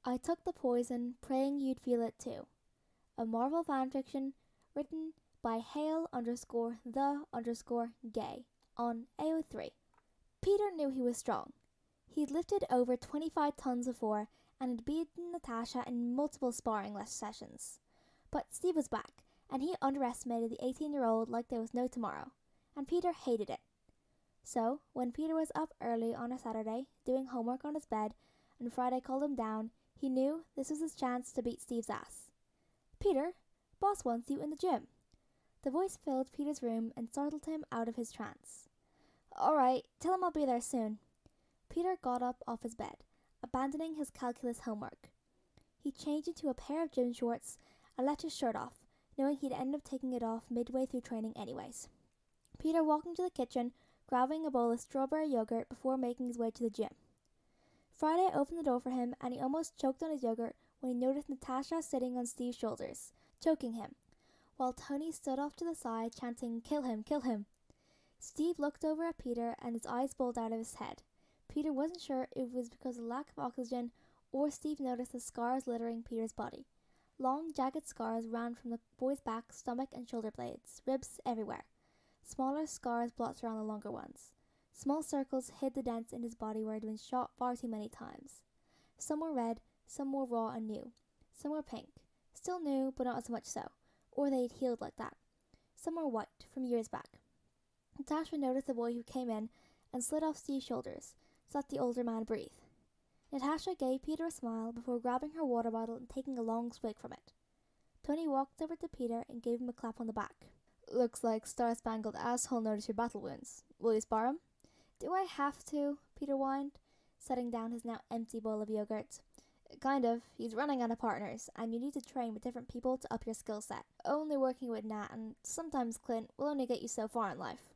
I took the poison, praying you'd feel it too. A Marvel fanfiction written by Hale_the_gay on AO3. Peter knew he was strong. He'd lifted over 25 tons before and had beaten Natasha in multiple sparring sessions. But Steve was back, and he underestimated the 18-year-old like there was no tomorrow, and Peter hated it. So, when Peter was up early on a Saturday, doing homework on his bed, and Friday called him down, he knew this was his chance to beat Steve's ass. "Peter, boss wants you in the gym." The voice filled Peter's room and startled him out of his trance. "Alright, tell him I'll be there soon." Peter got up off his bed, abandoning his calculus homework. He changed into a pair of gym shorts and left his shirt off, knowing he'd end up taking it off midway through training anyways. Peter walked into the kitchen, grabbing a bowl of strawberry yogurt before making his way to the gym. Friday opened the door for him, and he almost choked on his yogurt when he noticed Natasha sitting on Steve's shoulders, choking him, while Tony stood off to the side chanting, "Kill him, kill him." Steve looked over at Peter and his eyes bulged out of his head. Peter wasn't sure if it was because of lack of oxygen or Steve noticed the scars littering Peter's body. Long, jagged scars ran from the boy's back, stomach, and shoulder blades, ribs everywhere. Smaller scars blotched around the longer ones. Small circles hid the dents in his body where he'd been shot far too many times. Some were red, some were raw and new. Some were pink, still new, but not as much so, or they'd healed like that. Some were white, from years back. Natasha noticed the boy who came in and slid off Steve's shoulders, so let the older man breathe. Natasha gave Peter a smile before grabbing her water bottle and taking a long swig from it. Tony walked over to Peter and gave him a clap on the back. "Looks like Star-Spangled Asshole noticed your battle wounds. Will you spar him?" "Do I have to?" Peter whined, setting down his now empty bowl of yogurt. "Kind of. He's running out of partners, and you need to train with different people to up your skill set. Only working with Nat and sometimes Clint will only get you so far in life."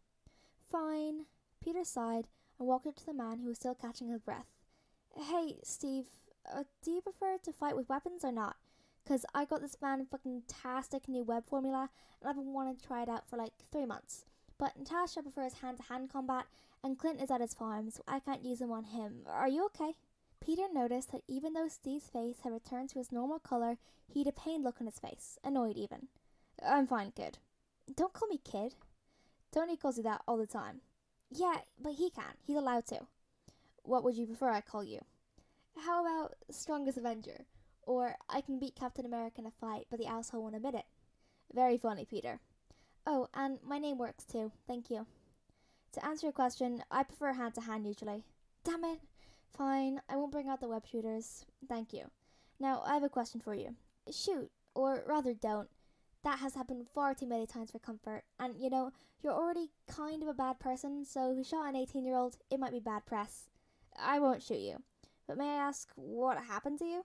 "Fine." Peter sighed and walked up to the man who was still catching his breath. "Hey, Steve, do you prefer to fight with weapons or not? 'Cause I got this fantastic new web formula, and I've been wanting to try it out for like 3 months. But Natasha prefers hand-to-hand combat, and Clint is at his farm, so I can't use them on him. Are you okay?" Peter noticed that even though Steve's face had returned to its normal color, he had a pained look on his face, annoyed even. "I'm fine, kid." "Don't call me kid." "Tony calls you that all the time." "Yeah, but he can't. He's allowed to." "What would you prefer I call you?" "How about Strongest Avenger? Or I can beat Captain America in a fight, but the asshole won't admit it." "Very funny, Peter." "Oh, and my name works too. Thank you." "To answer your question, I prefer hand-to-hand usually." "Damn it." "Fine, I won't bring out the web shooters. Thank you. Now, I have a question for you." "Shoot, or rather don't. That has happened far too many times for comfort, and you're already kind of a bad person, so if you shot an 18-year-old, it might be bad press." "I won't shoot you. But may I ask what happened to you?"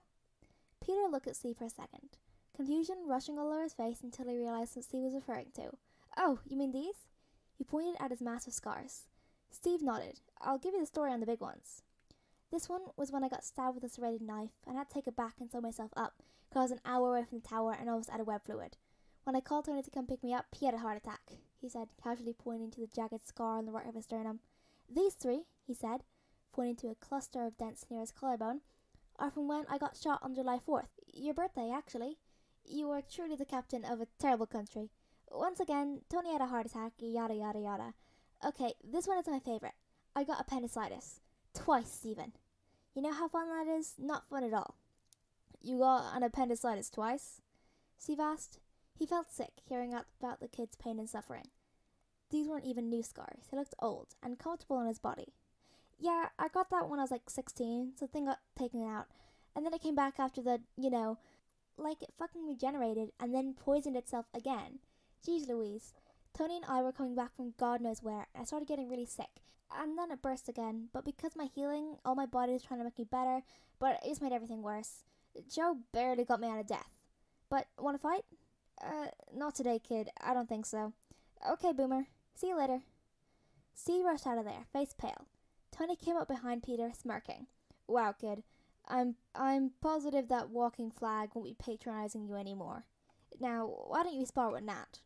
Peter looked at Steve for a second, confusion rushing all over his face until he realized what Steve was referring to. "Oh, you mean these?" He pointed at his massive scars. Steve nodded. "I'll give you the story on the big ones. This one was when I got stabbed with a serrated knife and had to take it back and sew myself up because I was an hour away from the tower and almost out of web fluid. When I called Tony to come pick me up, he had a heart attack," he said, casually pointing to the jagged scar on the right of his sternum. "These 3, he said, pointing to a cluster of dents near his collarbone, "are from when I got shot on July 4th. Your birthday, actually. You are truly the captain of a terrible country. Once again, Tony had a heart attack, yada yada yada. Okay, this one is my favorite. I got appendicitis. Twice, Stephen. You know how fun that is? Not fun at all." "You got an appendicitis twice?" Steve asked. He felt sick, hearing about the kid's pain and suffering. These weren't even new scars. They looked old and comfortable on his body. "Yeah, I got that when I was like 16, so the thing got taken out. And then it came back after like it fucking regenerated and then poisoned itself again. Jeez Louise. Tony and I were coming back from God knows where, and I started getting really sick. And then it burst again, but because my healing, all my body was trying to make me better, but it just made everything worse. Joe barely got me out of death. But, wanna fight?" Not today, kid. I don't think so." "Okay, Boomer. See you later." Steve rushed out of there, face pale. Tony came up behind Peter, smirking. "Wow, kid. I'm positive that walking flag won't be patronizing you anymore. Now, why don't you spar with Nat?"